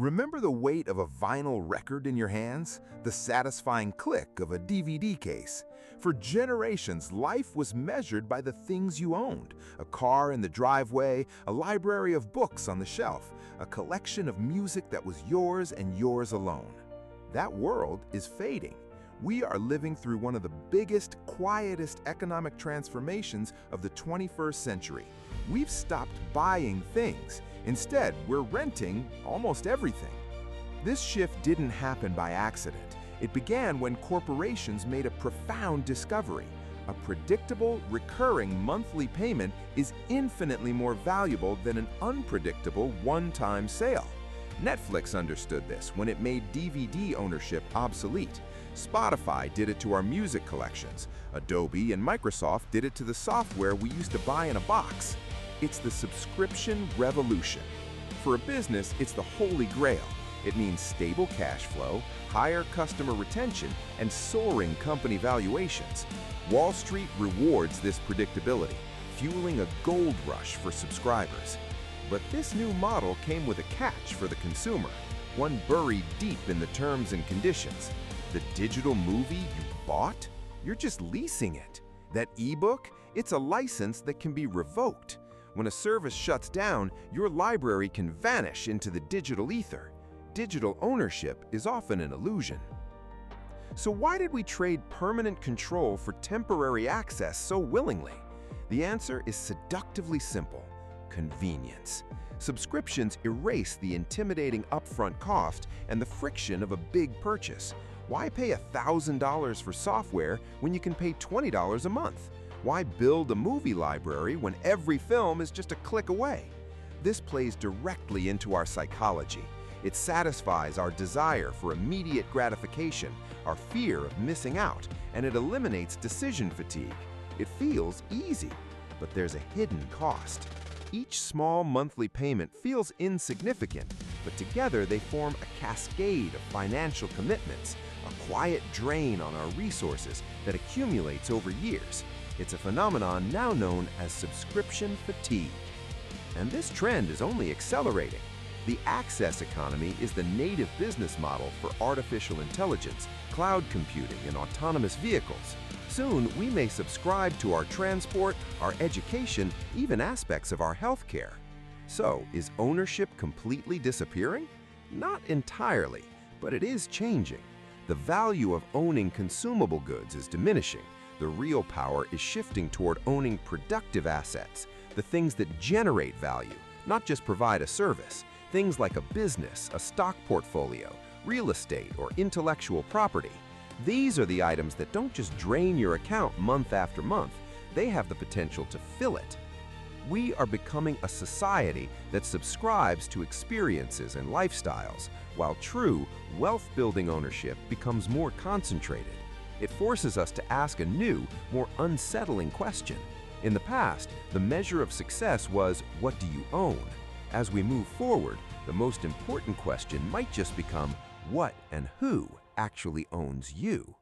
Remember the weight of a vinyl record in your hands? The satisfying click of a DVD case? For generations, life was measured by the things you owned. A car in the driveway, a library of books on the shelf, a collection of music that was yours and yours alone. That world is fading. We are living through one of the biggest, quietest economic transformations of the 21st century. We've stopped buying things. Instead, we're renting almost everything. This shift didn't happen by accident. It began when corporations made a profound discovery. A predictable, recurring monthly payment is infinitely more valuable than an unpredictable one-time sale. Netflix understood this when it made DVD ownership obsolete. Spotify did it to our music collections. Adobe and Microsoft did it to the software we used to buy in a box. It's the subscription revolution. For a business, it's the holy grail. It means stable cash flow, higher customer retention, and soaring company valuations. Wall Street rewards this predictability, fueling a gold rush for subscribers. But this new model came with a catch for the consumer, one buried deep in the terms and conditions. The digital movie you bought? You're just leasing it. That ebook? It's a license that can be revoked. When a service shuts down, your library can vanish into the digital ether. Digital ownership is often an illusion. So why did we trade permanent control for temporary access so willingly? The answer is seductively simple: convenience. Subscriptions erase the intimidating upfront cost and the friction of a big purchase. Why pay $1,000 for software when you can pay $20 a month? Why build a movie library when every film is just a click away? This plays directly into our psychology. It satisfies our desire for immediate gratification, our fear of missing out, and it eliminates decision fatigue. It feels easy, but there's a hidden cost. Each small monthly payment feels insignificant, but together they form a cascade of financial commitments, a quiet drain on our resources that accumulates over years. It's a phenomenon now known as subscription fatigue. And this trend is only accelerating. The access economy is the native business model for artificial intelligence, cloud computing, and autonomous vehicles. Soon, we may subscribe to our transport, our education, even aspects of our healthcare. So, is ownership completely disappearing? Not entirely, but it is changing. The value of owning consumable goods is diminishing. The real power is shifting toward owning productive assets, the things that generate value, not just provide a service. Things like a business, a stock portfolio, real estate, or intellectual property. These are the items that don't just drain your account month after month, they have the potential to fill it. We are becoming a society that subscribes to experiences and lifestyles, while true, wealth-building ownership becomes more concentrated. It forces us to ask a new, more unsettling question. In the past, the measure of success was, what do you own? As we move forward, the most important question might just become, what and who actually owns you?